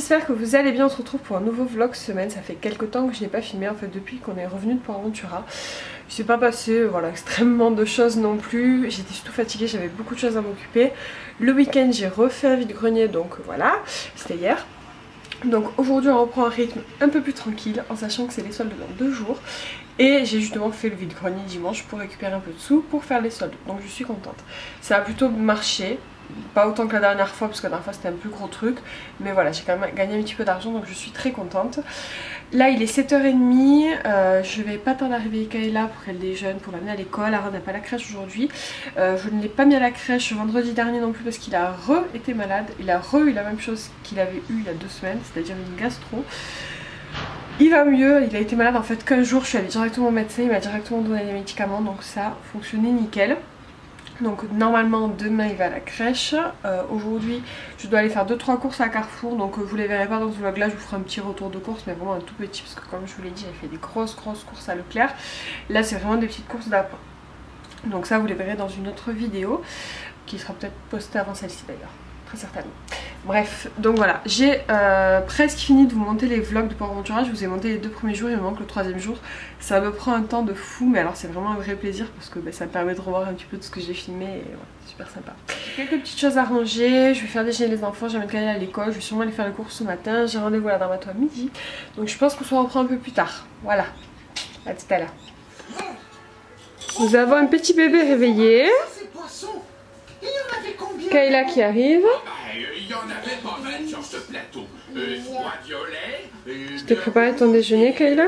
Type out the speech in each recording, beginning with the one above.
j'espère que vous allez bien. On se retrouve pour un nouveau vlog semaine. Ça fait quelques temps que je n'ai pas filmé en fait depuis qu'on est revenu de Port Aventura. Je ne suis pas passé voilà, extrêmement de choses non plus. J'étais surtout fatiguée, j'avais beaucoup de choses à m'occuper. Le week-end j'ai refait un vide-grenier, donc voilà, c'était hier. Donc aujourd'hui on reprend un rythme un peu plus tranquille en sachant que c'est les soldes dans 2 jours. Et j'ai justement fait le vide-grenier dimanche pour récupérer un peu de sous pour faire les soldes. Donc je suis contente. Ça a plutôt marché. Pas autant que la dernière fois parce que la dernière fois c'était un plus gros truc. Mais voilà, j'ai quand même gagné un petit peu d'argent donc je suis très contente. Là il est 7h30. Je vais pas tarder à réveiller Kayla pour qu'elle déjeune, pour l'amener à l'école. Aaron n'a pas la crèche aujourd'hui. Je ne l'ai pas mis à la crèche vendredi dernier non plus parce qu'il a été malade. Il a eu la même chose qu'il avait eu il y a 2 semaines, c'est-à-dire une gastro. Il va mieux, il a été malade en fait qu'un jour. Je suis allée directement au médecin, il m'a directement donné des médicaments donc ça a fonctionné nickel. Donc normalement demain il va à la crèche. Aujourd'hui je dois aller faire 2-3 courses à Carrefour. Donc vous les verrez pas dans ce vlog là, je vous ferai un petit retour de course, mais vraiment un tout petit parce que comme je vous l'ai dit j'ai fait des grosses courses à Leclerc. Là c'est vraiment des petites courses d'appoint. Donc ça vous les verrez dans une autre vidéo qui sera peut-être postée avant celle-ci d'ailleurs, très certainement. Bref, donc voilà, j'ai presque fini de vous monter les vlogs de Port Aventura. Je vous ai monté les 2 premiers jours, il me manque le 3e jour. Ça me prend un temps de fou, mais alors c'est vraiment un vrai plaisir parce que ça me permet de revoir un petit peu de ce que j'ai filmé et ouais, c'est super sympa. Quelques petites choses à ranger, je vais faire déjeuner les enfants, j'amène Kayla à l'école, je vais sûrement aller faire les courses ce matin. J'ai rendez-vous à la dermato à midi, donc je pense qu'on se reprend un peu plus tard. Voilà, à tout à l'heure. Nous avons un petit bébé réveillé. Kayla qui arrive. Il y en avait pas mal sur ce plateau. 3 violets. Je t'ai préparé ton déjeuner, Kayla.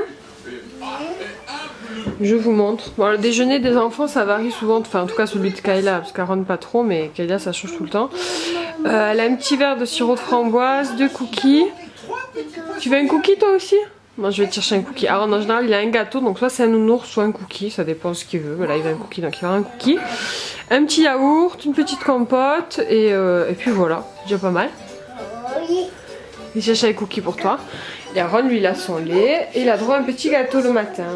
Je vous montre. Bon, le déjeuner des enfants ça varie souvent, enfin en tout cas celui de Kayla, parce qu'Aaron pas trop, mais Kayla ça change tout le temps. Elle a un petit verre de sirop de framboise, 2 cookies. Tu veux un cookie toi aussi? Moi je vais te chercher un cookie. Aaron en général il a un gâteau, donc soit c'est un nounours, soit un cookie, ça dépend de ce qu'il veut. Voilà, il veut un cookie, donc il aura un cookie. Un petit yaourt, une petite compote, et puis voilà, c'est déjà pas mal. Il cherche un cookie pour toi. Et Aaron lui il a son lait, et il a droit à un petit gâteau le matin.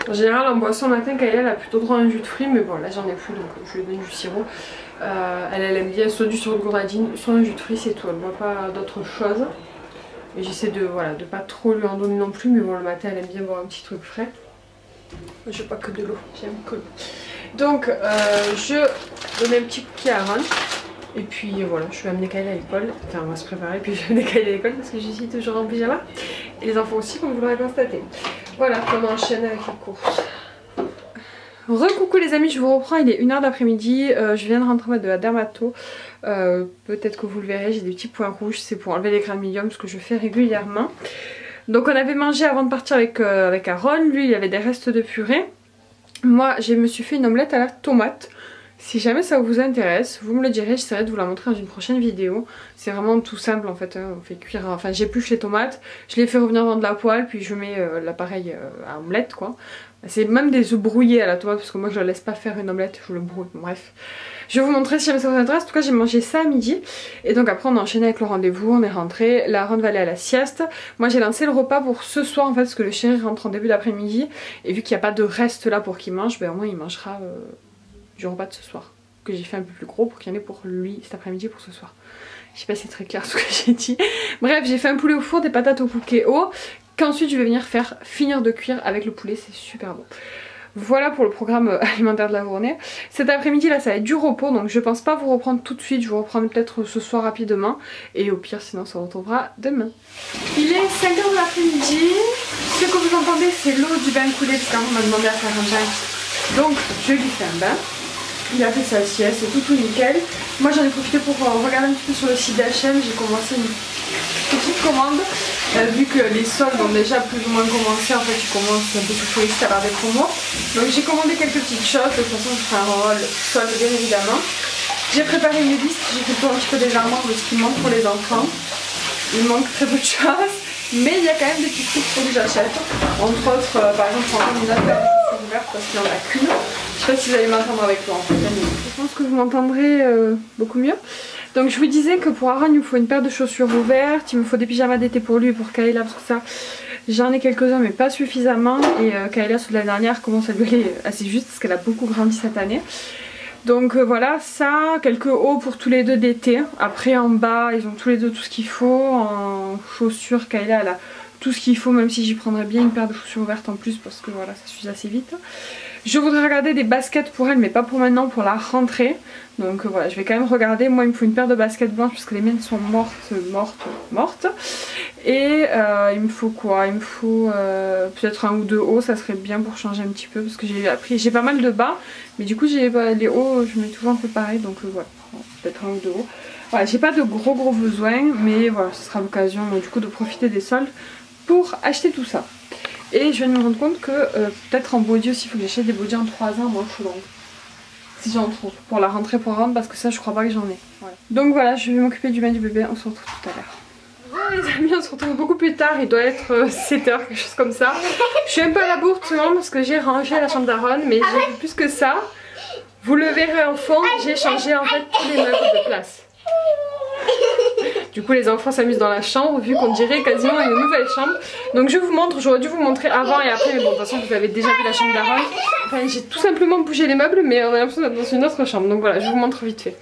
En général en boisson le matin, Kayla elle a plutôt droit à un jus de fruits, mais bon là j'en ai plus donc je lui donne du sirop. Elle aime bien soit du sirop de grenadine, soit un jus de fruits, c'est tout, elle ne boit pas d'autre chose. Et j'essaie de pas trop lui en donner non plus, mais bon le matin elle aime bien boire un petit truc frais. Je veux pas que de l'eau, j'aime que l'eau. Donc je donne un petit cookie à Aaron. Et puis voilà, je vais amener Kayla à l'école. Enfin on va se préparer, puis je vais amener Kayla à l'école parce que je suis toujours en pyjama. Et les enfants aussi comme vous l'aurez constaté. Voilà, on enchaîne avec les courses. Recoucou les amis, je vous reprends, il est 1h d'après-midi, je viens de rentrer de la dermato, peut-être que vous le verrez, j'ai des petits points rouges, c'est pour enlever les grains médiums, ce que je fais régulièrement. Donc on avait mangé avant de partir avec Aaron, lui il avait des restes de purée. Moi je me suis fait une omelette à la tomate. Si jamais ça vous intéresse, vous me le direz, j'essaierai de vous la montrer dans une prochaine vidéo. C'est vraiment tout simple en fait, hein. On fait cuire, enfin j'épluche les tomates, je les fais revenir dans de la poêle, puis je mets l'appareil à omelette quoi. C'est même des œufs brouillés à la tomate parce que moi je ne laisse pas faire une omelette, je le brouille, bref. Je vais vous montrer si jamais ça vous intéresse, en tout cas j'ai mangé ça à midi. Et donc après on a enchaîné avec le rendez-vous, on est rentré, la Aaron va aller à la sieste. Moi j'ai lancé le repas pour ce soir en fait parce que le chéri rentre en début d'après-midi. Et vu qu'il n'y a pas de reste là pour qu'il mange, ben au moins il mangera du repas de ce soir. Que j'ai fait un peu plus gros pour qu'il y en ait pour lui cet après-midi pour ce soir. Je sais pas si c'est très clair ce que j'ai dit. Bref, j'ai fait un poulet au four, des patates au Pukeo, qu'ensuite je vais venir finir de cuire avec le poulet, c'est super bon. Voilà pour le programme alimentaire de la journée. Cet après-midi là ça va être du repos, donc je pense pas vous reprendre tout de suite, je vous reprends peut-être ce soir rapidement. Et au pire sinon on se retrouvera demain. Il est 5h de l'après-midi. Ce que vous entendez c'est l'eau du bain coulé parce qu'on m'a demandé à faire un bain. Donc je lui fais un bain. Il a fait sa sieste, c'est tout nickel. Moi j'en ai profité pour regarder un petit peu sur le site d'H&M. J'ai commencé une petite commande. Vu que les soldes ont déjà plus ou moins commencé, en fait tu commences un peu sur les sites à avoir des promos. Donc j'ai commandé quelques petites choses, de toute façon je ferai un haul solde bien évidemment. J'ai préparé une liste, j'ai fait le tour un petit peu des armoires de ce qui manque pour les enfants. Il manque très peu de choses, mais il y a quand même des petits trucs que j'achète. Entre autres, par exemple, pour une affaire ouverte parce qu'il n'y en a qu'une. Je sais pas si vous allez m'entendre avec toi en fait. Je pense que vous m'entendrez beaucoup mieux. Donc je vous disais que pour Aaron il me faut une paire de chaussures ouvertes, il me faut des pyjamas d'été pour lui et pour Kayla parce que ça j'en ai quelques-uns mais pas suffisamment. Et Kayla, celle de l'année dernière, commence à lui aller assez juste parce qu'elle a beaucoup grandi cette année. Donc voilà, ça, quelques hauts pour tous les deux d'été. Après en bas, ils ont tous les deux tout ce qu'il faut. En chaussures, Kayla elle a tout ce qu'il faut, même si j'y prendrais bien une paire de chaussures ouvertes en plus parce que voilà, ça s'use assez vite. Je voudrais regarder des baskets pour elle, mais pas pour maintenant, pour la rentrée. Donc voilà, je vais quand même regarder. Moi il me faut une paire de baskets blanches parce que les miennes sont mortes. Et il me faut quoi? Il me faut peut-être un ou deux hauts, ça serait bien pour changer un petit peu. Parce que j'ai pas mal de bas, mais du coup les hauts, je mets toujours un peu pareil. Donc voilà, peut-être un ou deux hauts. Voilà, j'ai pas de gros besoins, mais voilà, ce sera l'occasion du coup de profiter des soldes pour acheter tout ça. Et je viens de me rendre compte que peut-être en body aussi, il faut que j'achète des bodys en 3 ans moins longs. Si j'en trouve. Pour la rentrée programme, parce que ça je crois pas que j'en ai. Voilà. Donc voilà, je vais m'occuper du bain du bébé, on se retrouve tout à l'heure. Bon les amis, on se retrouve beaucoup plus tard, il doit être 7 h, quelque chose comme ça. Je suis un peu à la bourre tout le monde parce que j'ai rangé la chambre d'Aaron, mais j'ai fait plus que ça. Vous le verrez en fond, j'ai changé en fait tous les meubles de place. Du coup les enfants s'amusent dans la chambre vu qu'on dirait quasiment une nouvelle chambre. Donc je vous montre, j'aurais dû vous montrer avant et après, mais bon de toute façon vous avez déjà vu la chambre d'Aaron. Enfin j'ai tout simplement bougé les meubles, mais on a l'impression d'être dans une autre chambre. Donc voilà, je vous montre vite fait.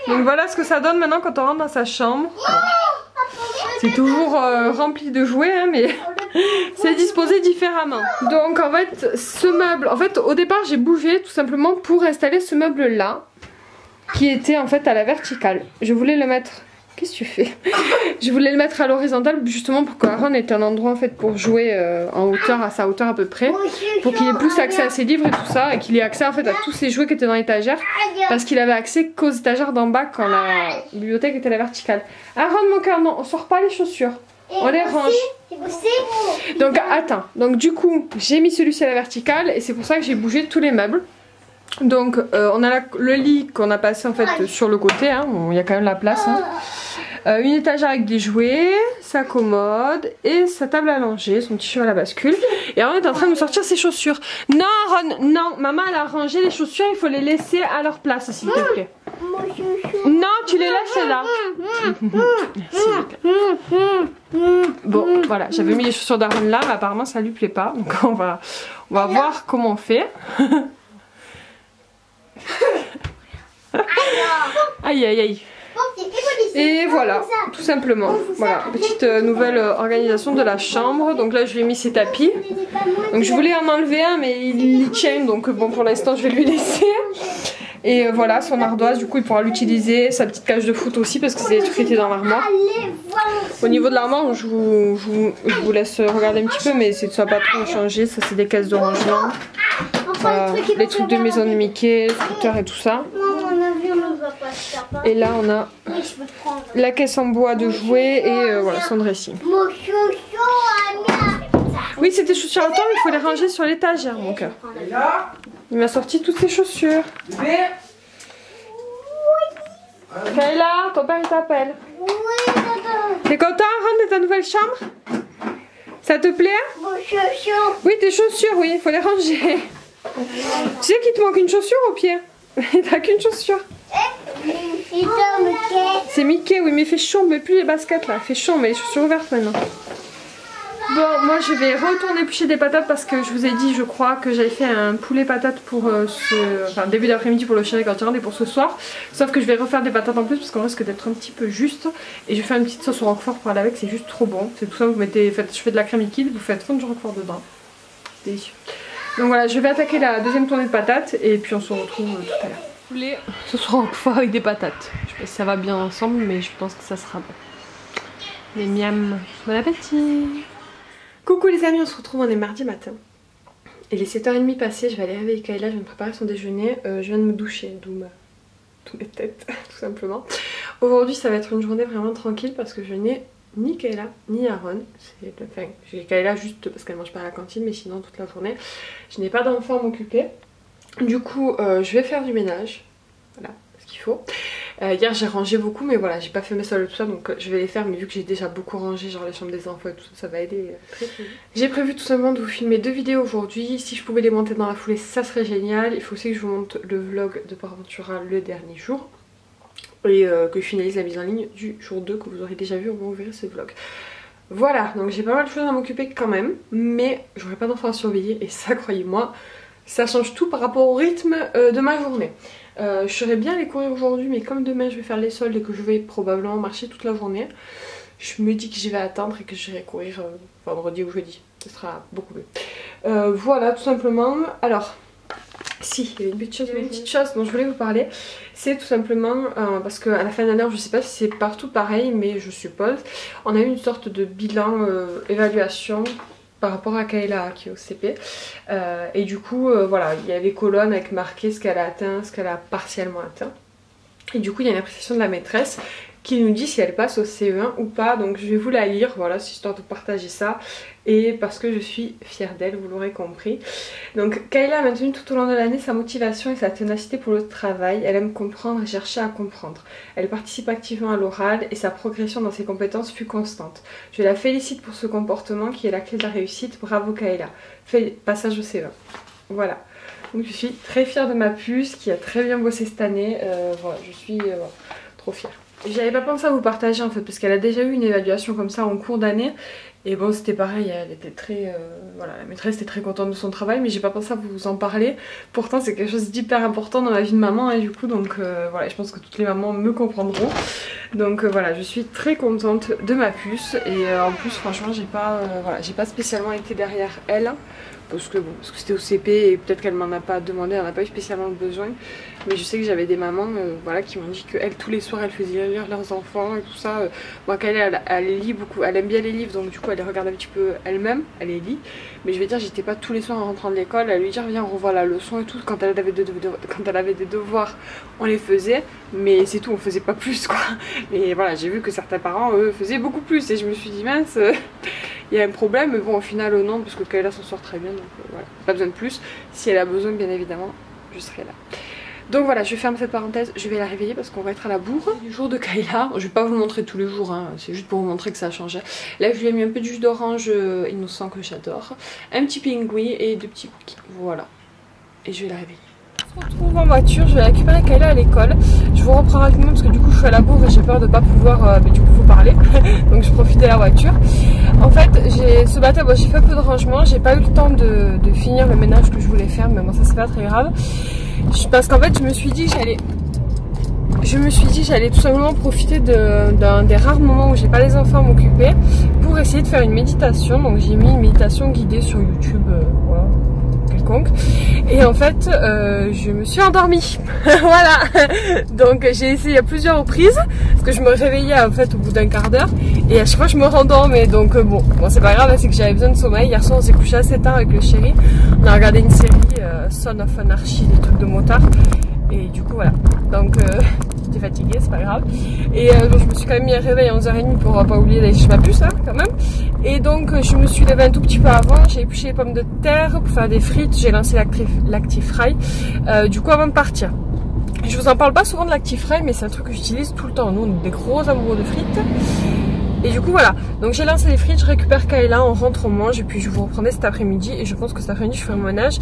Donc voilà ce que ça donne maintenant quand on rentre dans sa chambre. C'est toujours rempli de jouets hein, mais c'est disposé différemment. Donc en fait ce meuble, au départ j'ai bougé tout simplement pour installer ce meuble là, qui était en fait à la verticale. Je voulais le mettre... Qu'est-ce que tu fais? Je voulais le mettre à l'horizontale justement pour qu'Aaron ait un endroit en fait pour jouer en hauteur, à sa hauteur à peu près, pour qu'il ait plus accès à ses livres et tout ça, et qu'il ait accès en fait à tous ses jouets qui étaient dans l'étagère, parce qu'il avait accès qu'aux étagères d'en bas quand la bibliothèque était à la verticale. Aaron mon cœur, non, on sort pas les chaussures, on les range. Donc attends, donc du coup j'ai mis celui-ci à la verticale et c'est pour ça que j'ai bougé tous les meubles. Donc on a le lit qu'on a passé en fait sur le côté, hein, bon, y a quand même la place. Hein. Une étagère avec des jouets, sa commode et sa table à langer, son petit cheval à bascule. Et Aaron est en train de nous sortir ses chaussures. Non Aaron, non, maman elle a rangé les chaussures, il faut les laisser à leur place s'il te plaît. Non, tu les laisses là. Bon voilà, j'avais mis les chaussures d'Aaron là, mais apparemment ça lui plaît pas. Donc on va voir comment on fait. Aïe aïe aïe. Et voilà, tout simplement. Voilà, petite nouvelle organisation de la chambre. Donc là je lui ai mis ses tapis. Donc je voulais en enlever un mais il y tient. Donc bon pour l'instant je vais lui laisser. Et voilà son ardoise, du coup il pourra l'utiliser. Sa petite cage de foot aussi parce que c'est des trucs qui étaient dans l'armoire. Au niveau de l'armoire je vous laisse regarder un petit peu, mais c'est ça pas trop changé. Ça c'est des caisses de rangement. Les trucs de maison de Mickey, scooter et tout ça. Et là on a la caisse en bois de jouets et voilà son dressing. Oui c'est tes chaussures à toi mais il faut les ranger sur l'étagère mon cœur. Il m'a sorti toutes ses chaussures. Kayla, ton père il t'appelle. T'es content Aaron de ta nouvelle chambre? Ça te plaît? Oui tes chaussures, oui il faut les ranger. Tu sais qu'il te manque une chaussure au pied? T'as qu'une chaussure. C'est Mickey, oui mais il fait chaud, mais plus les baskets là, il fait chaud, mais les chaussures ouvertes maintenant. Bon moi je vais retourner éplucher des patates parce que je vous ai dit je crois que j'avais fait un poulet patate pour début d'après-midi pour le chéri quand il rentre et pour ce soir. Sauf que je vais refaire des patates en plus parce qu'on risque d'être un petit peu juste. Et je vais faire une petite sauce au roquefort pour aller avec, c'est juste trop bon. C'est tout ça, vous mettez, je fais de la crème liquide, vous faites fondre du roquefort dedans. Délicieux. Donc voilà, je vais attaquer la deuxième tournée de patates et puis on se retrouve tout à l'heure. Poulet, ce sera roquefort avec des patates. Je sais pas si ça va bien ensemble mais je pense que ça sera bon. Les miam, bon appétit. Coucou les amis, on se retrouve, on est mardi matin. Il est 7h30 passé, je vais aller réveiller Kayla, je viens de préparer son déjeuner. Je viens de me doucher, d'où mes têtes, tout simplement. Aujourd'hui ça va être une journée vraiment tranquille parce que je n'ai ni Kayla ni Aaron. Enfin, j'ai Kayla juste parce qu'elle mange pas à la cantine, mais sinon toute la journée je n'ai pas d'enfant à m'occuper. Du coup je vais faire du ménage, voilà ce qu'il faut. Hier j'ai rangé beaucoup mais voilà j'ai pas fait mes sols et tout ça donc je vais les faire, mais vu que j'ai déjà beaucoup rangé genre les chambres des enfants et tout ça, ça va aider très très vite. J'ai prévu tout simplement de vous filmer 2 vidéos aujourd'hui. Si je pouvais les monter dans la foulée ça serait génial. Il faut aussi que je vous monte le vlog de Port Aventura le dernier jour et que je finalise la mise en ligne du jour 2 que vous aurez déjà vu au moment où vous verrez ce vlog. Voilà, donc j'ai pas mal de choses à m'occuper quand même, mais j'aurai pas d'enfants à surveiller et ça croyez-moi ça change tout par rapport au rythme de ma journée. Je serais bien aller courir aujourd'hui, mais comme demain je vais faire les soldes et que je vais probablement marcher toute la journée, je me dis que je vais attendre et que j'irai courir vendredi ou jeudi. Ce sera beaucoup mieux. Voilà, tout simplement. Alors, si, il y a une petite chose dont je voulais vous parler. C'est tout simplement parce qu'à la fin de l'année, je ne sais pas si c'est partout pareil, mais je suppose, on a eu une sorte de bilan évaluation par rapport à Kayla qui est au CP. Et du coup, voilà, il y a les colonnes avec marqué ce qu'elle a atteint, ce qu'elle a partiellement atteint. Et du coup, il y a une appréciation de la maîtresse qui nous dit si elle passe au CE1 ou pas. Donc je vais vous la lire, voilà, c'est histoire de partager ça. Et parce que je suis fière d'elle, vous l'aurez compris. Donc Kayla a maintenu tout au long de l'année sa motivation et sa ténacité pour le travail. Elle aime comprendre et chercher à comprendre. Elle participe activement à l'oral et sa progression dans ses compétences fut constante. Je la félicite pour ce comportement qui est la clé de la réussite. Bravo Kayla. Passage au CE1. Voilà. Donc je suis très fière de ma puce qui a très bien bossé cette année. Voilà, je suis trop fière. J'avais pas pensé à vous partager en fait parce qu'elle a déjà eu une évaluation comme ça en cours d'année. Et bon, c'était pareil, elle était très... voilà, la maîtresse était très contente de son travail, mais j'ai pas pensé à vous en parler. Pourtant, c'est quelque chose d'hyper important dans la vie de maman, et du coup, donc voilà, je pense que toutes les mamans me comprendront. Donc voilà, je suis très contente de ma puce, et en plus, franchement, j'ai pas, voilà, j'ai pas spécialement été derrière elle. Parce que bon, parce que c'était au CP et peut-être qu'elle m'en a pas demandé, elle n'a pas eu spécialement besoin. Mais je sais que j'avais des mamans voilà, qui m'ont dit qu'elles, tous les soirs, elles faisaient lire leurs enfants et tout ça. Moi, elle lit beaucoup, elle aime bien les livres, donc du coup, elle les regarde un petit peu elle-même, elle les lit. Mais je vais dire, j'étais pas tous les soirs en rentrant de l'école à lui dire, viens, on revoit la leçon et tout. Quand elle avait des devoirs, on les faisait, mais c'est tout, on faisait pas plus, quoi. Et voilà, j'ai vu que certains parents, eux, faisaient beaucoup plus. Et je me suis dit, mince, il y a un problème, mais bon, au final, non, parce que Kayla s'en sort très bien, donc voilà, pas besoin de plus. Si elle a besoin, bien évidemment, je serai là. Donc voilà, je ferme cette parenthèse, je vais la réveiller parce qu'on va être à la bourre du jour de Kayla. Je vais pas vous le montrer tous les jours, hein, c'est juste pour vous montrer que ça a changé. Là, je lui ai mis un peu de jus d'orange innocent que j'adore, un petit pingouin et deux petits cookies. Voilà, et je vais la réveiller. On se retrouve en voiture, je vais récupérer Kayla à l'école. Je vous reprends rapidement parce que du coup je suis à la bourre et j'ai peur de pas pouvoir mais du coup faut parler. Donc je profite de la voiture. En fait ce matin bon, j'ai fait un peu de rangement, j'ai pas eu le temps de finir le ménage que je voulais faire, mais bon ça c'est pas très grave. Parce qu'en fait je me suis dit que j'allais tout simplement profiter d'un des rares moments où j'ai pas les enfants à m'occuper pour essayer de faire une méditation. Donc j'ai mis une méditation guidée sur YouTube, voilà, quelconque. Et en fait je me suis endormie. Voilà. Donc j'ai essayé à plusieurs reprises parce que je me réveillais en fait au bout d'un quart d'heure et à chaque fois je me rendormais. Donc bon c'est pas grave, c'est que j'avais besoin de sommeil. Hier soir on s'est couché assez tard avec le chéri. On a regardé une série Son of Anarchy, des trucs de motard. Et du coup voilà. Donc j'étais fatiguée, c'est pas grave. Et donc je me suis quand même mis à réveil à 11h30 pour pas oublier d'aller chez ma puce hein, quand même. Et donc je me suis levée un tout petit peu avant, j'ai épluché les pommes de terre pour faire des frites, j'ai lancé l'Actifry du coup avant de partir. Je vous en parle pas souvent de l'Actifry, mais c'est un truc que j'utilise tout le temps. Nous on est des gros amoureux de frites. Et du coup voilà, donc j'ai lancé les frites, je récupère Kayla, on rentre, on mange et puis je vous reprendrai cet après-midi. Et je pense que cet après-midi je ferai mon ménage.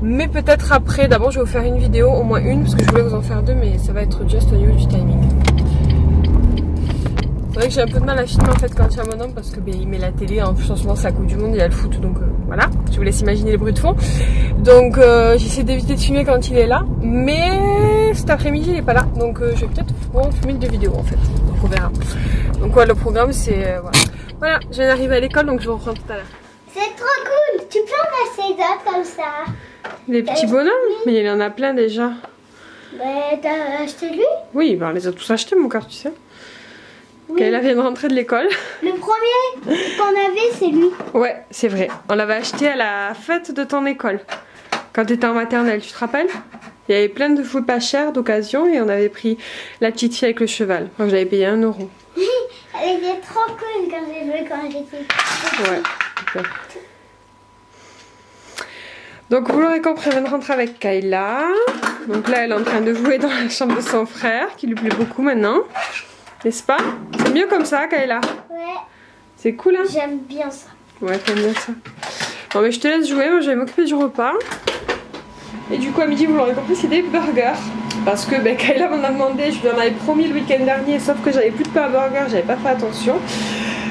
Mais peut-être après, d'abord je vais vous faire une vidéo, au moins une, parce que je voulais vous en faire deux, mais ça va être just au niveau du timing. C'est vrai que j'ai un peu de mal à filmer en fait quand il y a mon homme parce que il met la télé, en plus en ce moment c'est la Coupe du Monde, il y a le foot, donc voilà, je vous laisse imaginer les bruits de fond. Donc j'essaie d'éviter de filmer quand il est là, mais cet après-midi il est pas là, donc je vais peut-être filmer deux vidéos en fait, donc on verra. Donc ouais, le programme c'est voilà, je viens d'arriver à l'école donc je vous reprends tout à l'heure. C'est trop cool, tu peux en acheter d'autres comme ça. Des petits bonhommes, mais il y en a plein déjà. Mais t'as acheté lui? Oui, ben on les a tous achetés mon cœur, tu sais. Oui. Kayla vient de rentrer de l'école. Le premier qu'on avait, c'est lui. Ouais, c'est vrai. On l'avait acheté à la fête de ton école. Quand tu étais en maternelle, tu te rappelles? Il y avait plein de jouets pas chers d'occasion et on avait pris la petite fille avec le cheval. Moi, je l'avais payé 1 €. Oui, elle était trop cool quand j'ai joué quand j'étais petite. Ouais. Okay. Donc vous l'aurez compris, elle vient de rentrer avec Kayla. Donc là, elle est en train de jouer dans la chambre de son frère, qui lui plaît beaucoup maintenant. N'est-ce pas? C'est mieux comme ça, Kayla? Ouais. C'est cool, hein? J'aime bien ça. Ouais, t'aimes bien ça. Bon, mais je te laisse jouer, moi je vais m'occuper du repas. Et du coup, à midi, vous l'aurez compris, c'est des burgers. Parce que Kayla m'en a demandé, je lui en avais promis le week-end dernier, sauf que j'avais plus de pain à burger, j'avais pas fait attention.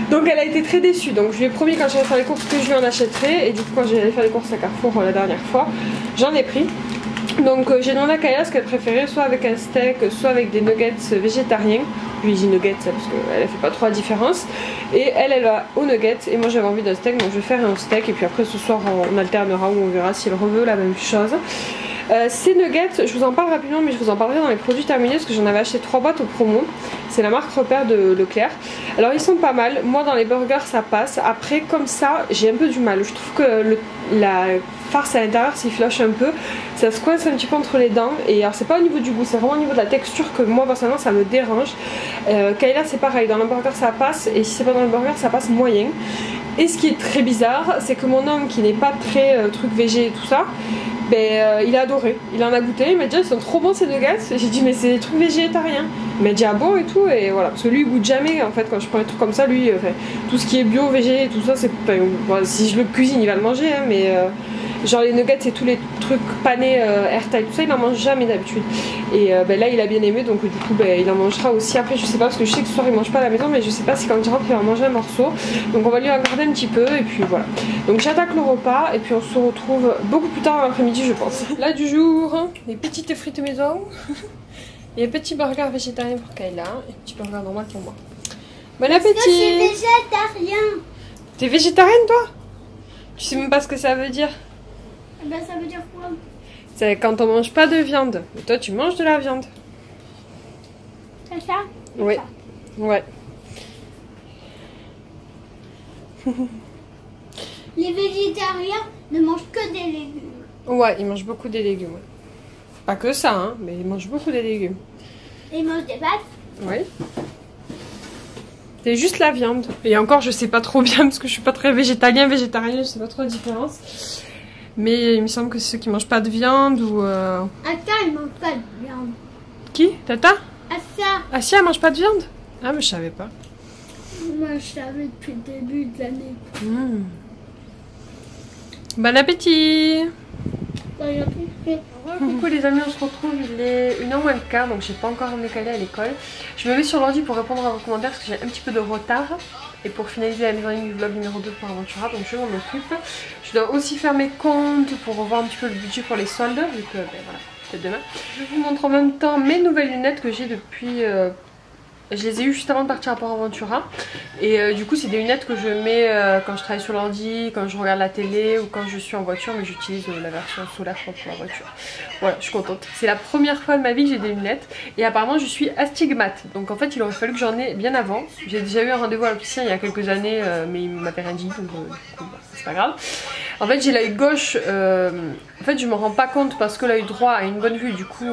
Donc elle a été très déçue, donc je lui ai promis quand j'allais faire les courses que je lui en achèterais. Et du coup quand j'allais faire les courses à Carrefour la dernière fois, j'en ai pris. Donc j'ai demandé à Kaya ce qu'elle préférait, soit avec un steak, soit avec des nuggets végétariens. Je lui dis nuggets parce qu'elle fait pas trop la différence. Et elle va aux nuggets et moi j'avais envie d'un steak, donc je vais faire un steak. Et puis après ce soir on alternera ou on verra si elle reveut la même chose. Ces nuggets, je vous en parle rapidement, mais je vous en parlerai dans les produits terminés parce que j'en avais acheté 3 boîtes au promo. C'est la marque Repère de Leclerc. Alors ils sont pas mal, moi dans les burgers ça passe. Après comme ça j'ai un peu du mal. Je trouve que la farce à l'intérieur s'effloche un peu, ça se coince un petit peu entre les dents. Et alors c'est pas au niveau du goût, c'est vraiment au niveau de la texture que moi personnellement ça me dérange. Kayla c'est pareil, dans le burger ça passe, et si c'est pas dans le burger ça passe moyen. Et ce qui est très bizarre, c'est que mon homme qui n'est pas très truc végé et tout ça, ben, il a adoré, il en a goûté, il m'a dit ils sont trop bons ces nuggets. J'ai dit mais c'est des trucs végétariens. Il m'a dit ah bon et tout, et voilà, parce que lui il goûte jamais en fait quand je prends des trucs comme ça, lui tout ce qui est bio, végé et tout ça, c'est bon, si je le cuisine il va le manger hein, mais genre les nuggets et tous les trucs panés airtight tout ça il en mange jamais d'habitude. Et ben, là il a bien aimé, donc du coup ben, il en mangera aussi. Après je sais pas parce que je sais que ce soir il mange pas à la maison, mais je sais pas si quand il rentre il va manger un morceau, donc on va lui en garder un petit peu et puis voilà. Donc j'attaque le repas et puis on se retrouve beaucoup plus tard dans l'après-midi je pense. Là du jour, les petites frites maison et un petit burger végétarien pour Kayla et un petit burger normal pour moi. Bon appétit. Je suis végétarien. T'es végétarienne toi? Tu sais même pas ce que ça veut dire? Ben ça veut dire quoi? C'est quand on mange pas de viande. Mais toi tu manges de la viande. C'est ça? Oui. Ouais. Les végétariens ne mangent que des légumes. Ouais, ils mangent beaucoup des légumes. Ouais. Pas que ça, hein, mais ils mangent beaucoup des légumes. Et ils mangent des pâtes. Oui. C'est juste la viande. Et encore, je sais pas trop bien parce que je suis pas très végétarien, je sais pas trop la différence. Mais il me semble que c'est ceux qui mangent pas de viande ou. Assa, ils mangent pas de viande. Qui? Tata? Assa. Assia, elle mange pas de viande? Ah, mais je savais pas. Moi, je savais depuis le début de l'année. Mmh. Bon appétit! Coucou les amis, on se retrouve, il est 1h moins le quart, donc j'ai pas encore emmené Kayla à l'école. Je me mets sur l'ordi pour répondre à vos commentaires parce que j'ai un petit peu de retard. Et pour finaliser la mise en ligne du vlog numéro 2 pour Aventura, donc je m'en occupe. Je dois aussi faire mes comptes pour revoir un petit peu le budget pour les soldes, vu que ben voilà, peut-être demain. Je vous montre en même temps mes nouvelles lunettes que j'ai depuis... Je les ai eues juste avant de partir à Port Aventura. Et du coup c'est des lunettes que je mets quand je travaille sur l'ordi, quand je regarde la télé ou quand je suis en voiture, mais j'utilise la version solaire pour la voiture. Voilà, je suis contente. C'est la première fois de ma vie que j'ai des lunettes. Et apparemment je suis astigmate. Donc en fait il aurait fallu que j'en ai bien avant. J'ai déjà eu un rendez-vous à l'opticien il y a quelques années, mais il m'avait rien dit, donc c'est pas grave. En fait j'ai l'œil gauche, en fait je me rends pas compte parce que l'œil droit a une bonne vue, du coup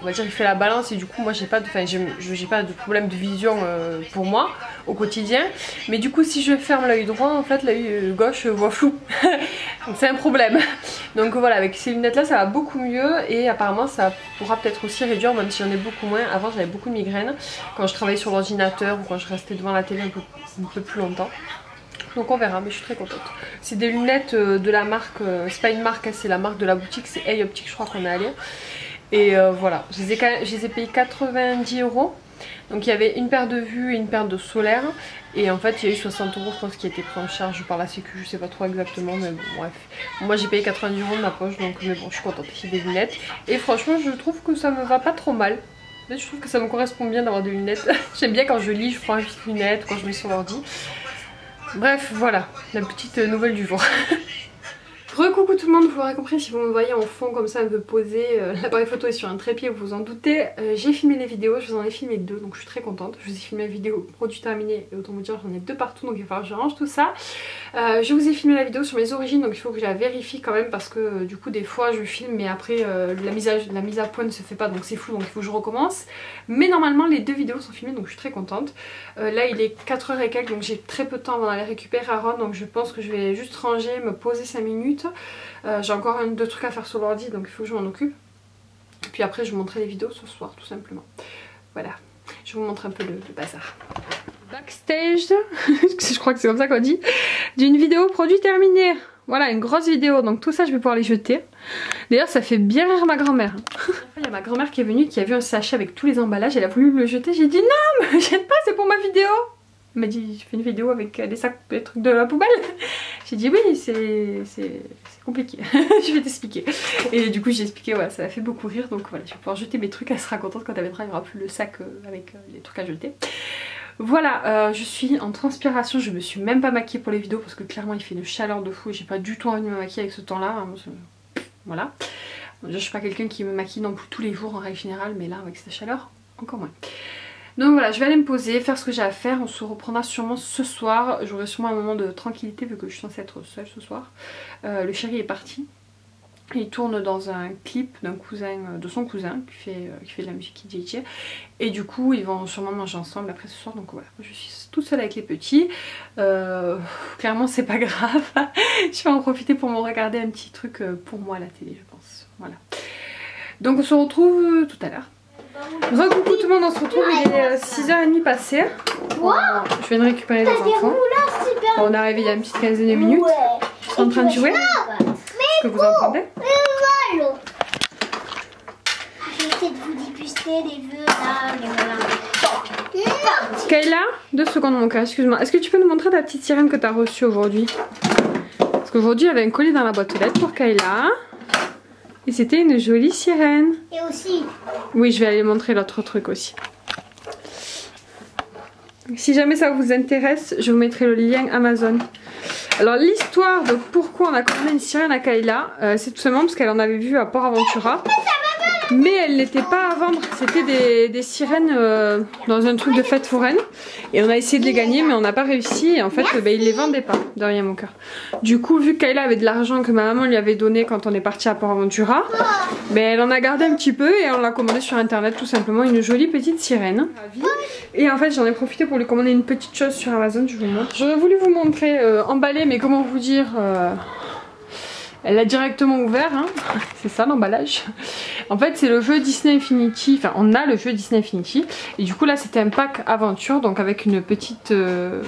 on va dire il fait la balance et du coup moi j'ai pas de problème de vision pour moi au quotidien, mais du coup si je ferme l'œil droit en fait l'œil gauche voit flou. Donc c'est un problème. Donc voilà, avec ces lunettes là ça va beaucoup mieux et apparemment ça pourra peut-être aussi réduire, même si j'en ai beaucoup moins. Avant j'avais beaucoup de migraines quand je travaillais sur l'ordinateur ou quand je restais devant la télé un peu plus longtemps. Donc on verra, mais je suis très contente. C'est des lunettes de la marque, c'est pas une marque, c'est la marque de la boutique, c'est Hey Optique je crois qu'on est allé. Et voilà, je les ai payés 90 €. Donc il y avait une paire de vues et une paire de solaire. Et en fait il y a eu 60 € je pense qui a été pris en charge par la sécu, je sais pas trop exactement, mais bon bref. Moi j'ai payé 90 € de ma poche, donc mais bon je suis contente, c'est des lunettes. Et franchement je trouve que ça me va pas trop mal. Je trouve que ça me correspond bien d'avoir des lunettes. J'aime bien quand je lis, je prends une petite lunette, quand je mets sur l'ordi. Bref, voilà, la petite nouvelle du jour. Recoucou tout le monde, vous l'aurez compris si vous me voyez en fond comme ça un peu posé, l'appareil photo est sur un trépied, vous vous en doutez. J'ai filmé les vidéos, je vous en ai filmé 2, donc je suis très contente. Je vous ai filmé la vidéo produit terminé et autant vous dire j'en ai 2 partout, donc il va falloir que je range tout ça. Je vous ai filmé la vidéo sur mes origines, donc il faut que je la vérifie quand même parce que du coup des fois je filme mais après la mise à point ne se fait pas, donc c'est flou, donc il faut que je recommence. Mais normalement les 2 vidéos sont filmées, donc je suis très contente. Là il est 4h et quelques, donc j'ai très peu de temps avant d'aller récupérer Aaron, donc je pense que je vais juste ranger, me poser 5 minutes. J'ai encore 2 trucs à faire sur l'ordi, donc il faut que je m'en occupe. Puis après je vous montrerai les vidéos ce soir tout simplement. Voilà, je vous montre un peu le bazar. Backstage, je crois que c'est comme ça qu'on dit, d'une vidéo produit terminé. Voilà, une grosse vidéo, donc tout ça je vais pouvoir les jeter. D'ailleurs ça fait bien rire ma grand-mère. Il y a ma grand-mère qui est venue, qui a vu un sachet avec tous les emballages, elle a voulu me le jeter, j'ai dit non, me jette pas, c'est pour ma vidéo. Elle m'a dit je fais une vidéo avec des sacs, des trucs de la poubelle. J'ai dit oui, c'est compliqué. Je vais t'expliquer. Et du coup j'ai expliqué, ouais, ça a fait beaucoup rire. Donc voilà, je vais pouvoir jeter mes trucs. Elle sera contente quand elle viendra, il n'y aura plus le sac avec les trucs à jeter. Voilà, je suis en transpiration. Je me suis même pas maquillée pour les vidéos parce que clairement il fait une chaleur de fou et j'ai pas du tout envie de me maquiller avec ce temps là. Voilà. Je suis pas quelqu'un qui me maquille non plus tous les jours en règle générale, mais là avec cette chaleur encore moins. Donc voilà, je vais aller me poser, faire ce que j'ai à faire. On se reprendra sûrement ce soir. J'aurai sûrement un moment de tranquillité vu que je suis censée être seule ce soir. Le chéri est parti. Il tourne dans un clip d'un cousin, de son cousin qui fait de la musique DJ. Et du coup ils vont sûrement manger ensemble après ce soir. Donc voilà, je suis toute seule avec les petits. Clairement c'est pas grave. Je vais en profiter pour me regarder un petit truc pour moi à la télé je pense. Voilà. Donc on se retrouve tout à l'heure. Coucou tout le monde, on se retrouve, il est 6h30 passé. Je viens de récupérer les enfants. On est arrivé il y a une petite quinzaine de minutes. Ils sont en train de jouer. Est-ce que vous entendez? Arrêtez de vous déguster les vœux là. Kayla, 2 secondes mon cœur, excuse-moi. Est-ce que tu peux nous montrer ta petite sirène que tu as reçue aujourd'hui? Parce qu'aujourd'hui il y avait un colis dans la boîte aux lettres pour Kayla. Et c'était une jolie sirène. Et aussi. Oui, je vais aller montrer l'autre truc aussi. Si jamais ça vous intéresse, je vous mettrai le lien Amazon. Alors l'histoire de pourquoi on a commandé une sirène à Kayla, c'est tout simplement parce qu'elle en avait vu à Port Aventura. Mais elle n'était pas à vendre, c'était des sirènes dans un truc de fête foraine. Et on a essayé de les gagner mais on n'a pas réussi. Et en fait ils les vendaient pas, de rien mon cœur. Du coup vu que Kayla avait de l'argent que ma maman lui avait donné quand on est parti à Port Aventura, elle en a gardé un petit peu et on l'a commandé sur internet tout simplement, une jolie petite sirène. Et en fait j'en ai profité pour lui commander une petite chose sur Amazon, je vous montre. J'aurais voulu vous montrer emballé mais comment vous dire... Elle l'a directement ouvert, hein. C'est ça l'emballage. En fait c'est le jeu Disney Infinity, enfin on a le jeu Disney Infinity. Et du coup là c'était un pack aventure, donc avec une petite... un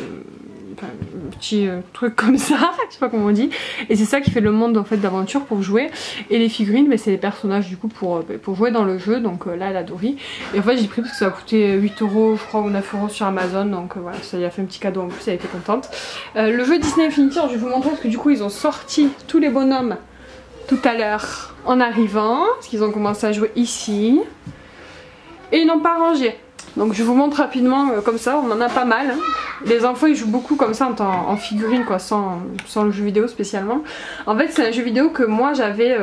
petit truc comme ça, je sais pas comment on dit. Et c'est ça qui fait le monde en fait d'aventure pour jouer. Et les figurines, mais c'est les personnages du coup pour jouer dans le jeu. Donc là elle a adoré. Et en fait j'ai pris parce que ça a coûté 8 € je crois ou 9 € sur Amazon. Donc voilà, ça lui a fait un petit cadeau en plus, elle était contente. Le jeu Disney Infinity, alors je vais vous montrer parce que du coup ils ont sorti tous les bonhommes tout à l'heure en arrivant. Parce qu'ils ont commencé à jouer ici. Et ils n'ont pas rangé. Donc je vous montre rapidement comme ça, on en a pas mal. Hein. Les enfants ils jouent beaucoup comme ça en figurine quoi, sans le jeu vidéo spécialement. En fait c'est un jeu vidéo que moi j'avais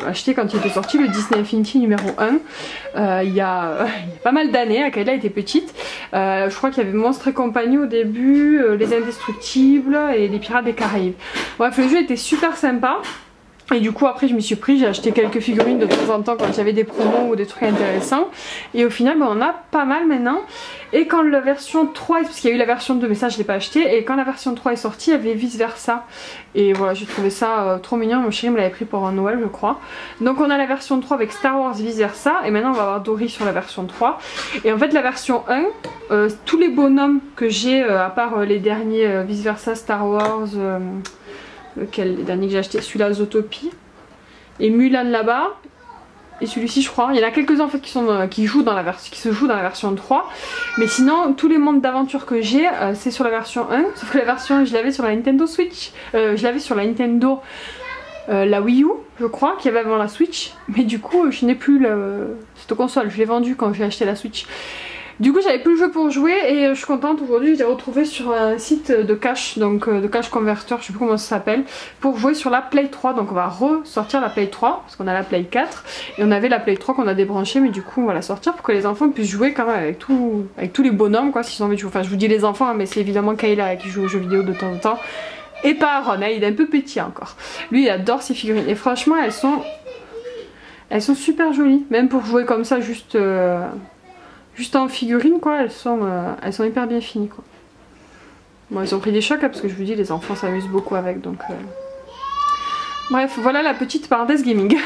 acheté quand il était sorti, le Disney Infinity numéro 1. Il y a pas mal d'années, Kayla était petite. Je crois qu'il y avait Monstres et compagnie au début, Les Indestructibles et Les Pirates des Caraïbes. Bref le jeu était super sympa. Et du coup après je m'y suis pris, j'ai acheté quelques figurines de temps en temps quand il y avait des promos ou des trucs intéressants. Et au final on a pas mal maintenant. Et quand la version 3, parce qu'il y a eu la version 2 mais ça je l'ai pas acheté. Et quand la version 3 est sortie il y avait vice versa. Et voilà j'ai trouvé ça trop mignon, mon chéri me l'avait pris pour un Noël je crois. Donc on a la version 3 avec Star Wars vice versa. Et maintenant on va avoir Dory sur la version 3. Et en fait la version 1, tous les bonhommes que j'ai à part les derniers vice versa Star Wars... lequel, les derniers que j'ai acheté, celui-là Zootopie et Mulan là-bas et celui-ci je crois, il y en a quelques-uns en fait qui se jouent dans la version 3, mais sinon tous les mondes d'aventure que j'ai c'est sur la version 1, sauf que la version 1 je l'avais sur la Nintendo Switch, je l'avais sur la Nintendo la Wii U je crois, qu'il y avait avant la Switch, mais du coup je n'ai plus cette console, je l'ai vendue quand j'ai acheté la Switch. Du coup j'avais plus le jeu pour jouer et je suis contente, aujourd'hui je l'ai retrouvé sur un site de cache, donc de cache converteur, je sais plus comment ça s'appelle, pour jouer sur la Play 3. Donc on va ressortir la Play 3 parce qu'on a la Play 4 et on avait la Play 3 qu'on a débranchée, mais du coup on va la sortir pour que les enfants puissent jouer quand même avec tous les bonhommes quoi, s'ils ont envie de jouer. Enfin je vous dis les enfants hein, mais c'est évidemment Kayla qui joue aux jeux vidéo de temps en temps. Et pas Aaron, hein, il est un peu petit encore. Lui il adore ses figurines et franchement elles sont super jolies, même pour jouer comme ça juste en figurine quoi, elles sont hyper bien finies quoi. Bon ils ont pris des chocs hein, parce que je vous dis les enfants s'amusent beaucoup avec donc... Bref voilà la petite parenthèse gaming.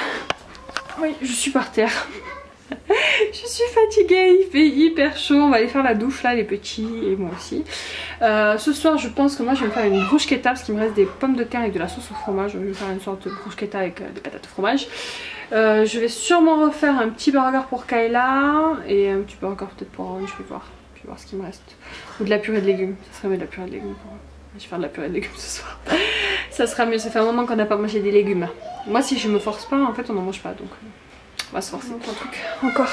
Oui je suis par terre. Je suis fatiguée, il fait hyper chaud, on va aller faire la douche là les petits et moi aussi. Ce soir je pense que moi je vais me faire une bruschetta parce qu'il me reste des pommes de terre avec de la sauce au fromage. Je vais faire une sorte de bruschetta avec des patates au fromage. Je vais sûrement refaire un petit burger pour Kayla et un petit burger peut-être pour Aaron, je vais voir. Puis vais voir ce qu'il me reste. Ou de la purée de légumes, ça serait mieux de la purée de légumes pour eux. Je vais faire de la purée de légumes ce soir. Ça sera mieux, ça fait un moment qu'on n'a pas mangé des légumes. Moi si je me force pas, en fait on n'en mange pas, donc on va se forcer. Un truc encore.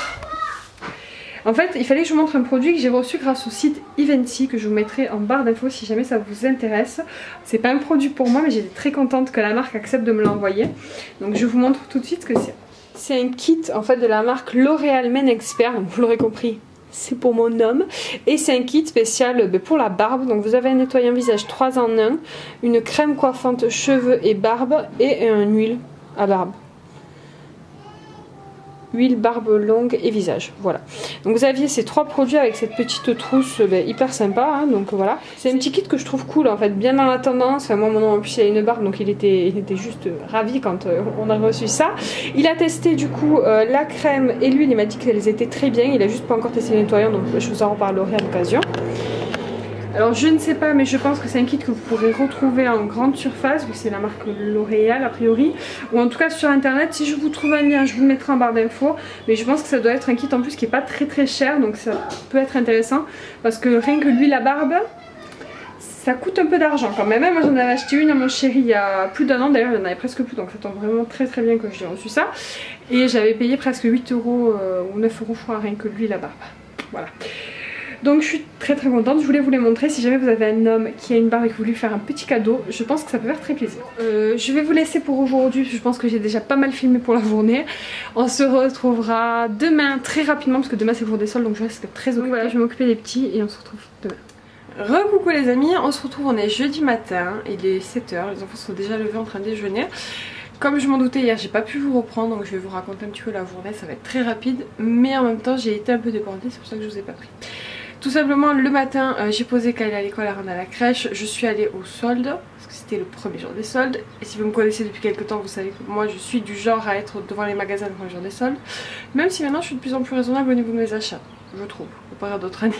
En fait, il fallait que je vous montre un produit que j'ai reçu grâce au site Eventy, que je vous mettrai en barre d'infos si jamais ça vous intéresse. C'est pas un produit pour moi, mais j'étais très contente que la marque accepte de me l'envoyer. Donc je vous montre tout de suite ce que c'est. C'est un kit en fait de la marque L'Oréal Men Expert, vous l'aurez compris. C'est pour mon homme et c'est un kit spécial pour la barbe. Donc vous avez un nettoyant visage 3 en 1, une crème coiffante cheveux et barbe et une huile à barbe. Huile, barbe longue et visage, voilà. Donc vous aviez ces 3 produits avec cette petite trousse hyper sympa, hein, donc voilà. C'est un petit kit que je trouve cool en fait, bien dans la tendance. Enfin, moi mon nom en plus il a une barbe, donc il était juste ravi quand on a reçu ça. Il a testé du coup la crème et l'huile, il m'a dit qu'elles étaient très bien. Il a juste pas encore testé le nettoyant, donc je vous en reparlerai à l'occasion. Alors je ne sais pas, mais je pense que c'est un kit que vous pourrez retrouver en grande surface, vu que c'est la marque L'Oréal a priori, ou en tout cas sur internet. Si je vous trouve un lien, je vous le mettrai en barre d'infos, mais je pense que ça doit être un kit en plus qui est pas très cher, donc ça peut être intéressant, parce que rien que l'huile à barbe, ça coûte un peu d'argent quand même. Moi j'en avais acheté une à mon chéri il y a plus d'1 an, d'ailleurs il y en avait presque plus, donc ça tombe vraiment très bien que j'ai reçu ça, et j'avais payé presque 8 € ou 9 € je crois, rien que l'huile à barbe, voilà. Donc je suis très contente, je voulais vous les montrer. Si jamais vous avez un homme qui a une barbe et que vous voulez lui faire un petit cadeau, je pense que ça peut faire très plaisir. Je vais vous laisser pour aujourd'hui, je pense que j'ai déjà pas mal filmé pour la journée. On se retrouvera demain très rapidement, parce que demain c'est pour des soldes, donc je reste très occupée. Voilà, je vais m'occuper des petits et on se retrouve demain. Recoucou les amis, on se retrouve, on est jeudi matin, il est 7 h, les enfants sont déjà levés en train de déjeuner. Comme je m'en doutais hier, j'ai pas pu vous reprendre, donc je vais vous raconter un petit peu la journée, ça va être très rapide, mais en même temps j'ai été un peu débordée, c'est pour ça que je vous ai pas pris. Tout simplement le matin j'ai posé Kayla à l'école, elle rentre à la crèche, je suis allée aux soldes, parce que c'était le premier jour des soldes, et si vous me connaissez depuis quelques temps vous savez que moi je suis du genre à être devant les magasins le premier jour des soldes, même si maintenant je suis de plus en plus raisonnable au niveau de mes achats, je trouve, comparé à d'autres années,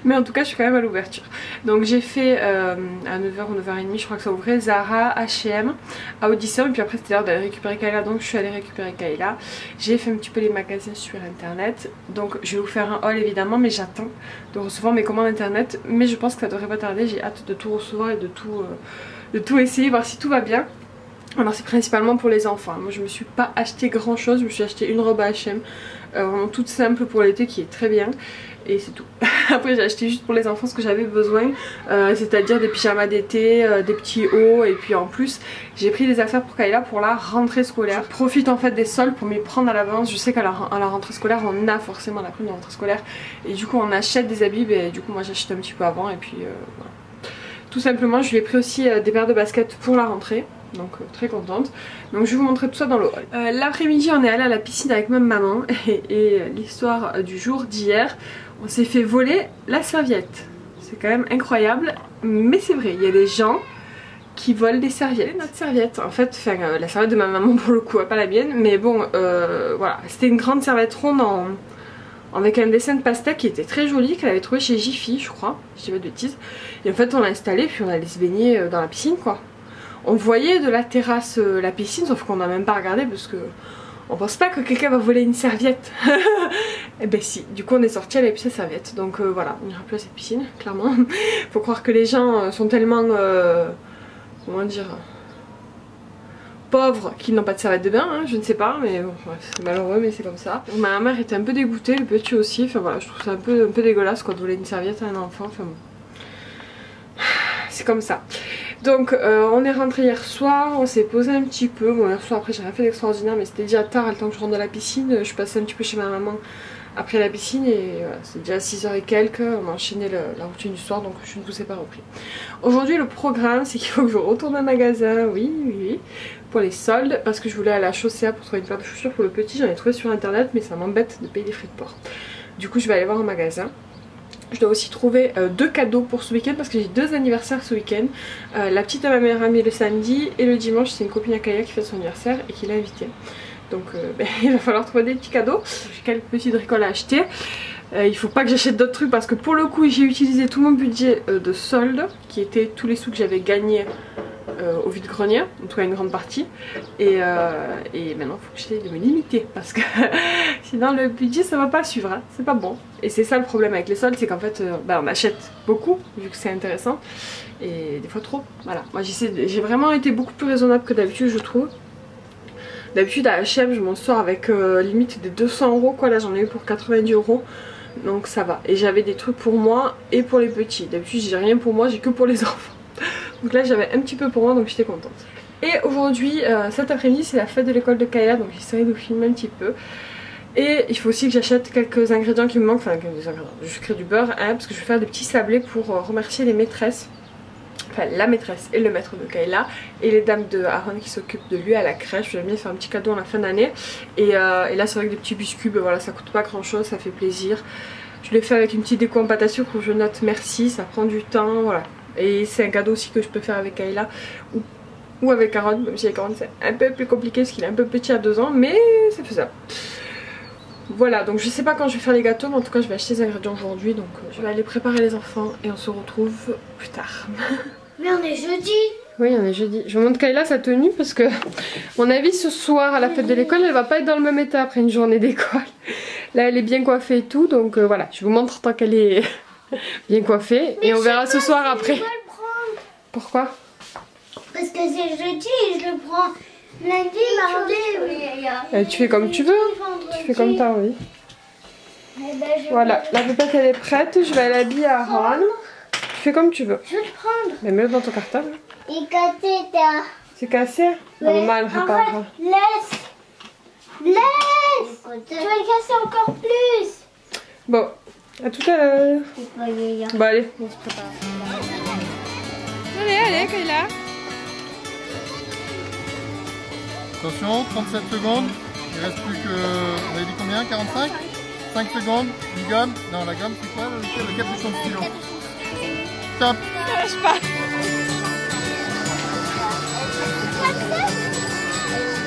mais en tout cas je suis quand même à l'ouverture. Donc j'ai fait à 9h ou 9h30 je crois que ça ouvrait, Zara, H&M, à Odyssée, et puis après c'était l'heure d'aller récupérer Kayla, donc je suis allée récupérer Kayla. J'ai fait un petit peu les magasins sur internet, donc je vais vous faire un haul évidemment, mais j'attends de recevoir mes commandes internet, mais je pense que ça devrait pas tarder, j'ai hâte de tout recevoir et de tout essayer, voir si tout va bien. Alors c'est principalement pour les enfants, moi je me suis pas acheté grand chose, je me suis acheté une robe à H&M, vraiment toute simple pour l'été qui est très bien, et c'est tout. Après j'ai acheté juste pour les enfants ce que j'avais besoin, c'est-à-dire des pyjamas d'été, des petits hauts, et puis en plus j'ai pris des affaires pour Kayla pour la rentrée scolaire. Je profite en fait des soldes pour m'y prendre à l'avance, je sais qu'à la rentrée scolaire on a forcément la prime de rentrée scolaire, et du coup on achète des habits, et du coup moi j'achète un petit peu avant, et puis voilà. Tout simplement je lui ai pris aussi des paires de baskets pour la rentrée. Donc très contente. Donc je vais vous montrer tout ça dans le hall. L'après-midi on est allé à la piscine avec ma maman et l'histoire du jour d'hier, on s'est fait voler la serviette. C'est quand même incroyable, mais c'est vrai, il y a des gens qui volent des serviettes. Notre serviette en fait, enfin la serviette de ma maman pour le coup, pas la mienne, mais bon voilà, c'était une grande serviette ronde avec un dessin de pastèque qui était très joli, qu'elle avait trouvé chez Jiffy je crois, je dis pas de bêtises. Et en fait on l'a installé puis on allait se baigner dans la piscine quoi. On voyait de la terrasse la piscine, sauf qu'on n'a même pas regardé parce que on pense pas que quelqu'un va voler une serviette. Et ben si, du coup on est sorti, elle avait plus sa serviette. Donc voilà, on n'ira plus à cette piscine, clairement. Faut croire que les gens sont tellement, comment dire, pauvres qu'ils n'ont pas de serviette de bain, hein, je ne sais pas, mais bon, c'est malheureux, mais c'est comme ça. Ma mère était un peu dégoûtée, le petit aussi, enfin voilà, je trouve ça un peu dégueulasse quoi de voler une serviette à un enfant, enfin bon. C'est comme ça. Donc on est rentré hier soir, on s'est posé un petit peu. Bon hier soir après j'ai rien fait d'extraordinaire, mais c'était déjà tard, le temps que je rentre de la piscine. Je suis passée un petit peu chez ma maman après la piscine et voilà, c'est déjà 6 h et quelques. On a enchaîné la routine du soir, donc je ne vous ai pas repris. Aujourd'hui le programme c'est qu'il faut que je retourne au magasin, oui, pour les soldes, parce que je voulais aller à la Chaussea pour trouver une paire de chaussures pour le petit. J'en ai trouvé sur internet mais ça m'embête de payer des frais de port. Du coup je vais aller voir au magasin. Je dois aussi trouver 2 cadeaux pour ce week-end parce que j'ai 2 anniversaires ce week-end. La petite à ma meilleure amie le samedi et le dimanche c'est une copine à Kaya qui fait son anniversaire et qui l'a invitée. Donc il va falloir trouver des petits cadeaux. J'ai quelques petits bricoles à acheter. Il faut pas que j'achète d'autres trucs parce que pour le coup j'ai utilisé tout mon budget de solde qui était tous les sous que j'avais gagnés au vide-grenier, en tout cas une grande partie. Et maintenant il faut que j'essaie de me limiter parce que sinon le budget ça va pas suivre, hein. C'est pas bon. Et c'est ça le problème avec les soldes, c'est qu'en fait on achète beaucoup vu que c'est intéressant et des fois trop. Voilà, moi j'ai vraiment été beaucoup plus raisonnable que d'habitude je trouve. D'habitude à H&M je m'en sors avec limite des 200 € quoi, là j'en ai eu pour 90 €. Donc ça va. Et j'avais des trucs pour moi et pour les petits. D'habitude j'ai rien pour moi, j'ai que pour les enfants. Donc là j'avais un petit peu pour moi donc j'étais contente. Et aujourd'hui, cet après-midi c'est la fête de l'école de Kayla, donc j'essaierai de vous filmer un petit peu. Et il faut aussi que j'achète quelques ingrédients qui me manquent, enfin des ingrédients, je crée du beurre hein, parce que je vais faire des petits sablés pour remercier les maîtresses. Enfin la maîtresse et le maître de Kayla et les dames de Aaron qui s'occupent de lui à la crèche. Je vais bien faire un petit cadeau en la fin d'année et là c'est vrai que des petits biscuits, ben voilà, ça coûte pas grand chose, ça fait plaisir. Je l'ai fait avec une petite déco en pâte à sucre où je note merci, ça prend du temps, voilà. Et c'est un cadeau aussi que je peux faire avec Kayla ou avec Aaron, même si avec Aaron c'est un peu plus compliqué parce qu'il est un peu petit à 2 ans, mais c'est faisable. Voilà, donc je sais pas quand je vais faire les gâteaux, mais en tout cas je vais acheter les ingrédients aujourd'hui, donc je vais aller préparer les enfants et on se retrouve plus tard. Mais on est jeudi. Oui, on est jeudi. Je vous montre Kayla sa tenue parce que, à mon avis, ce soir à la fête de l'école, elle va pas être dans le même état après une journée d'école. Là, elle est bien coiffée et tout, donc voilà, je vous montre tant qu'elle est bien coiffée et on verra ce soir après. Je dois le prendre. Pourquoi? Parce que c'est jeudi et je le prends lundi, mardi. Tu fais comme tu veux. Tu fais comme t'as envie. Voilà, la pépette elle est prête. Je vais l'habiller à Aaron. Tu fais comme tu veux. Je vais le prendre. Mais mets-le dans ton cartable. Il est cassé, t'as. C'est cassé? La maman elle répare. Laisse. Tu vas le casser encore plus. Bon, à tout à l'heure. Bon allez, on se prépare. Allez, Kayla. Attention, 37 secondes. Il reste plus que... On avait dit combien? 45? 5 secondes. Une gomme. Non, la gomme c'est quoi? Le capuchon de stylo. Stop. Ça lâche pas.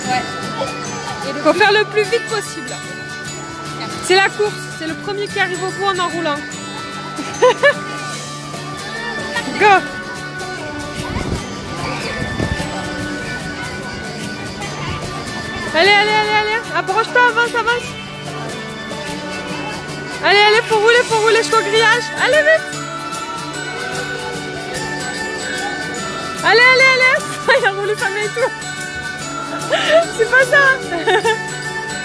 Ouais. Faut faire le plus vite possible. C'est la course. C'est le premier qui arrive au bout en enroulant. Go. Allez, approche-toi, avance. Allez, faut rouler jusqu'au grillage. Allez, vite. Allez. Il a roulé sa main et tout. C'est pas ça.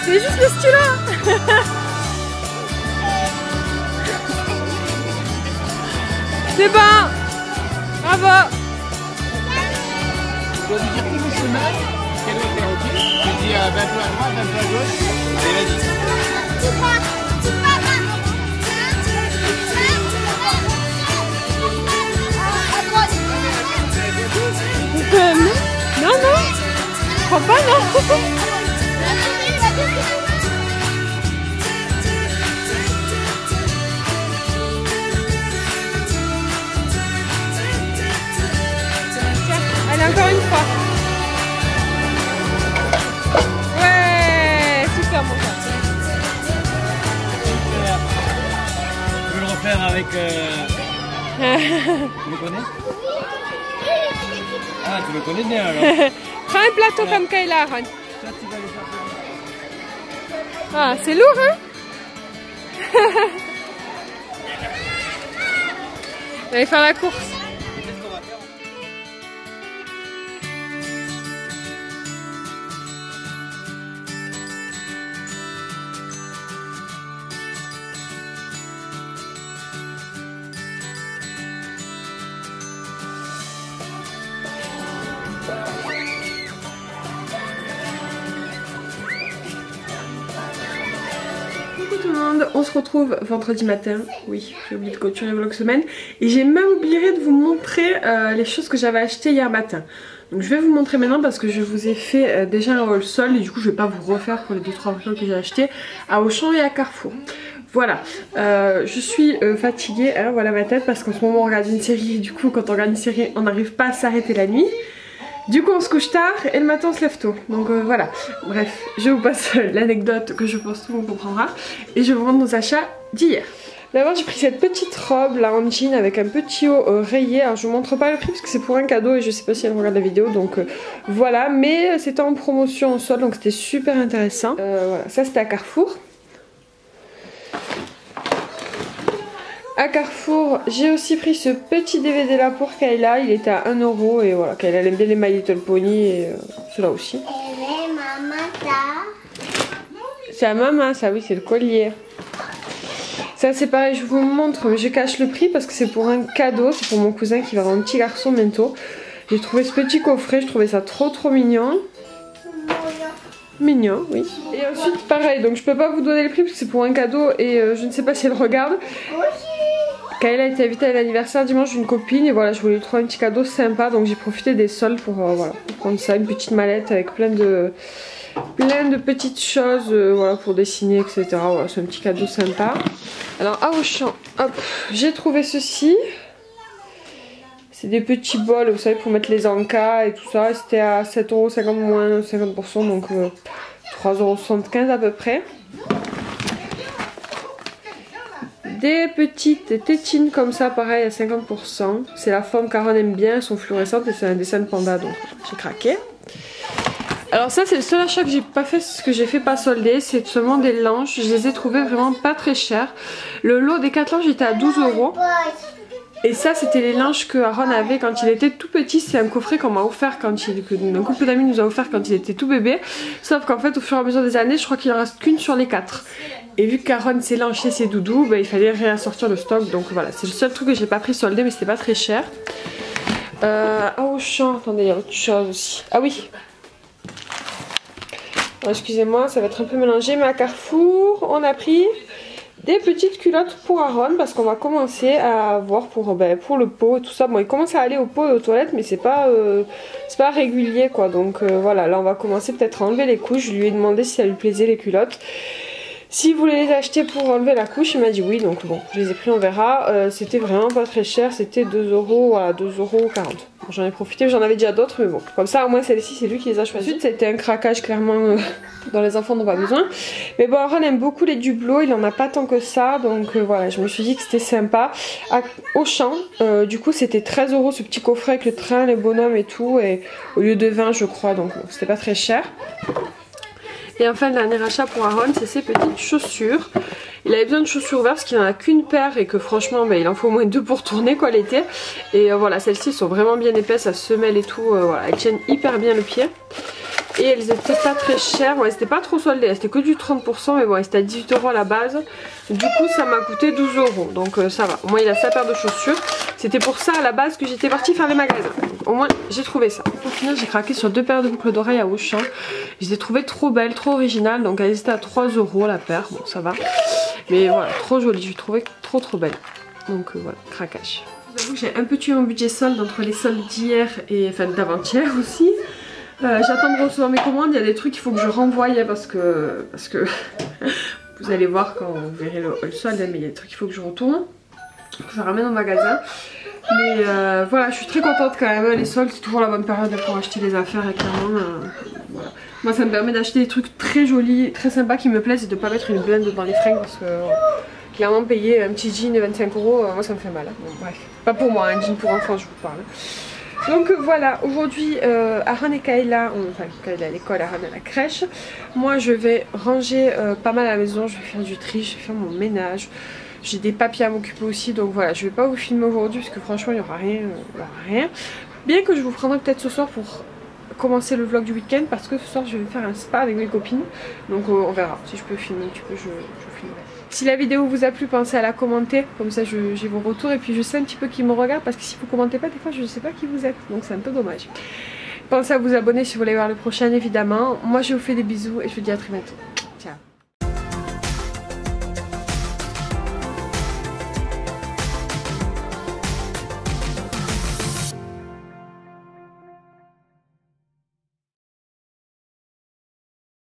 C'est juste le stylo. C'est bon. Bravo. Tu dois lui dire tout le chemin. Quel est le ok? Tu dis 20 peu à droite, 20 peu à gauche. Allez, vas-y. Non, je crois pas, non. Allez, encore une fois. Ouais, super mon gars. Tu veux le refaire avec... Tu le connais? Ah, tu le connais bien alors. Prends un plateau comme Kayla, Aaron. Ça, tu vas le faire. Ah, c'est lourd, hein. On va aller faire la course. Coucou tout le monde, on se retrouve vendredi matin. Oui, j'ai oublié de clôturer le vlog semaine. Et j'ai même oublié de vous montrer les choses que j'avais achetées hier matin. Donc je vais vous montrer maintenant parce que je vous ai fait déjà un haul sol. Et du coup je vais pas vous refaire pour les 2-3 trucs que j'ai achetés à Auchan et à Carrefour. Voilà, je suis fatiguée, hein, voilà ma tête, parce qu'en ce moment on regarde une série et du coup quand on regarde une série on n'arrive pas à s'arrêter la nuit. Du coup on se couche tard et le matin on se lève tôt. Donc voilà, bref, je vous passe l'anecdote que je pense tout le monde comprendra. Et je vous montre nos achats d'hier. D'abord j'ai pris cette petite robe là en jean avec un petit haut rayé. Alors je vous montre pas le prix parce que c'est pour un cadeau et je sais pas si elle regarde la vidéo, donc voilà. Mais c'était en promotion en solde, donc c'était super intéressant. Voilà, ça c'était à Carrefour. À Carrefour, j'ai aussi pris ce petit DVD là pour Kayla. Il était à 1 € et voilà, Kayla aime bien les My Little Pony et cela aussi. C'est à maman ça, oui, c'est le collier. Ça c'est pareil, je vous montre, mais je cache le prix parce que c'est pour un cadeau, c'est pour mon cousin qui va avoir un petit garçon bientôt. J'ai trouvé ce petit coffret, je trouvais ça trop mignon. Mignon, oui. Et ensuite pareil, donc je peux pas vous donner le prix parce que c'est pour un cadeau et je ne sais pas si elle regarde. Kayla a été invitée à l'anniversaire dimanche d'une copine et voilà, je voulais lui trouver un petit cadeau sympa, donc j'ai profité des soldes pour, voilà, pour prendre ça, une petite mallette avec plein de petites choses voilà, pour dessiner, etc. Voilà, c'est un petit cadeau sympa. Alors à Auchan, hop, j'ai trouvé ceci. C'est des petits bols, vous savez, pour mettre les encas et tout ça. C'était à 7,50 € moins 50%, donc 3,75 € à peu près. Des petites tétines comme ça, pareil à 50%. C'est la forme qu'Aaron aime bien, elles sont fluorescentes et c'est un dessin de panda, donc j'ai craqué. Alors ça c'est le seul achat que j'ai pas fait, ce que j'ai fait pas soldé, c'est seulement des linges. Je les ai trouvés vraiment pas très chers. Le lot des 4 linges était à 12 €. Et ça c'était les linges que Aaron avait quand il était tout petit. C'est un coffret qu'on m'a offert quand un couple d'amis nous a offert quand il était tout bébé. Sauf qu'en fait au fur et à mesure des années je crois qu'il en reste qu'une sur les 4. Et vu qu'Aaron s'est lancé ses doudous, bah, il fallait réassortir le stock. Donc voilà, c'est le seul truc que j'ai pas pris soldé, mais c'était pas très cher. À Auchan, attendez, il y a autre chose aussi. Ah oui, excusez-moi, ça va être un peu mélangé, mais à Carrefour, on a pris des petites culottes pour Aaron parce qu'on va commencer à voir pour le pot et tout ça. Bon, il commence à aller au pot et aux toilettes, mais c'est pas régulier quoi. Donc voilà, là on va commencer peut-être à enlever les couches. Je lui ai demandé si ça lui plaisait les culottes. S'il voulait les acheter pour enlever la couche, il m'a dit oui, donc bon, je les ai pris, on verra. C'était vraiment pas très cher, c'était 2 €, voilà, 2,40 €. Bon, j'en ai profité, j'en avais déjà d'autres, mais bon, comme ça au moins celle-ci c'est lui qui les a choisis. Ensuite c'était un craquage clairement dont les enfants n'ont pas besoin. Mais bon, Aaron aime beaucoup les Dublo, il en a pas tant que ça, donc voilà, je me suis dit que c'était sympa. À Auchan, du coup c'était 13 € ce petit coffret avec le train, les bonhommes et tout, et au lieu de 20 je crois, donc bon, c'était pas très cher. Et enfin le dernier achat pour Aaron, c'est ses petites chaussures. Il avait besoin de chaussures vertes parce qu'il n'en a qu'une paire et que franchement il en faut au moins 2 pour tourner quoi l'été. Et voilà, celles-ci sont vraiment bien épaisses à semelle et tout, voilà, elles tiennent hyper bien le pied. Et elles étaient pas très chères, ouais, c'était pas trop soldé, c'était que du 30%, mais bon, c'était à 18 € à la base. Du coup ça m'a coûté 12 €, donc ça va. Au moins il a sa paire de chaussures. C'était pour ça à la base que j'étais partie faire les magasins. Donc, au moins j'ai trouvé ça. Pour finir, j'ai craqué sur 2 paires de boucles d'oreilles à Auchan. Je les ai trouvées trop belles, trop originales, donc elles étaient à 3 € la paire, bon ça va. Mais voilà, trop jolies, je les trouvais trop belles. Donc voilà, craquage. Je vous avoue que j'ai un peu tué mon budget solde entre les soldes d'hier et enfin d'avant-hier aussi. J'attends de recevoir mes commandes, il y a des trucs qu'il faut que je renvoie parce que vous allez voir quand vous verrez le solde, mais il y a des trucs qu'il faut que je retourne, que je ramène au magasin. Mais voilà, je suis très contente quand même, les soldes c'est toujours la bonne période pour acheter des affaires et clairement voilà. Moi ça me permet d'acheter des trucs très jolis, très sympas qui me plaisent et de ne pas mettre une blinde dans les fringues parce que clairement payer un petit jean de 25 €, moi ça me fait mal. Bon, bref, pas pour moi, un jean pour enfants je vous parle. Donc voilà, aujourd'hui Aaron et Kayla, enfin Kayla à l'école, Aaron à la crèche. Moi je vais ranger pas mal à la maison, je vais faire du tri, je vais faire mon ménage. J'ai des papiers à m'occuper aussi, donc voilà, je vais pas vous filmer aujourd'hui parce que franchement il n'y aura rien, Bien que je vous prendrai peut-être ce soir pour commencer le vlog du week-end parce que ce soir je vais faire un spa avec mes copines. Donc on verra, si je peux filmer un petit peu, je filmerai. Si la vidéo vous a plu, pensez à la commenter, comme ça j'ai vos retours et puis je sais un petit peu qui me regarde parce que si vous commentez pas des fois je ne sais pas qui vous êtes, donc c'est un peu dommage. Pensez à vous abonner si vous voulez voir le prochain évidemment. Moi je vous fais des bisous et je vous dis à très bientôt.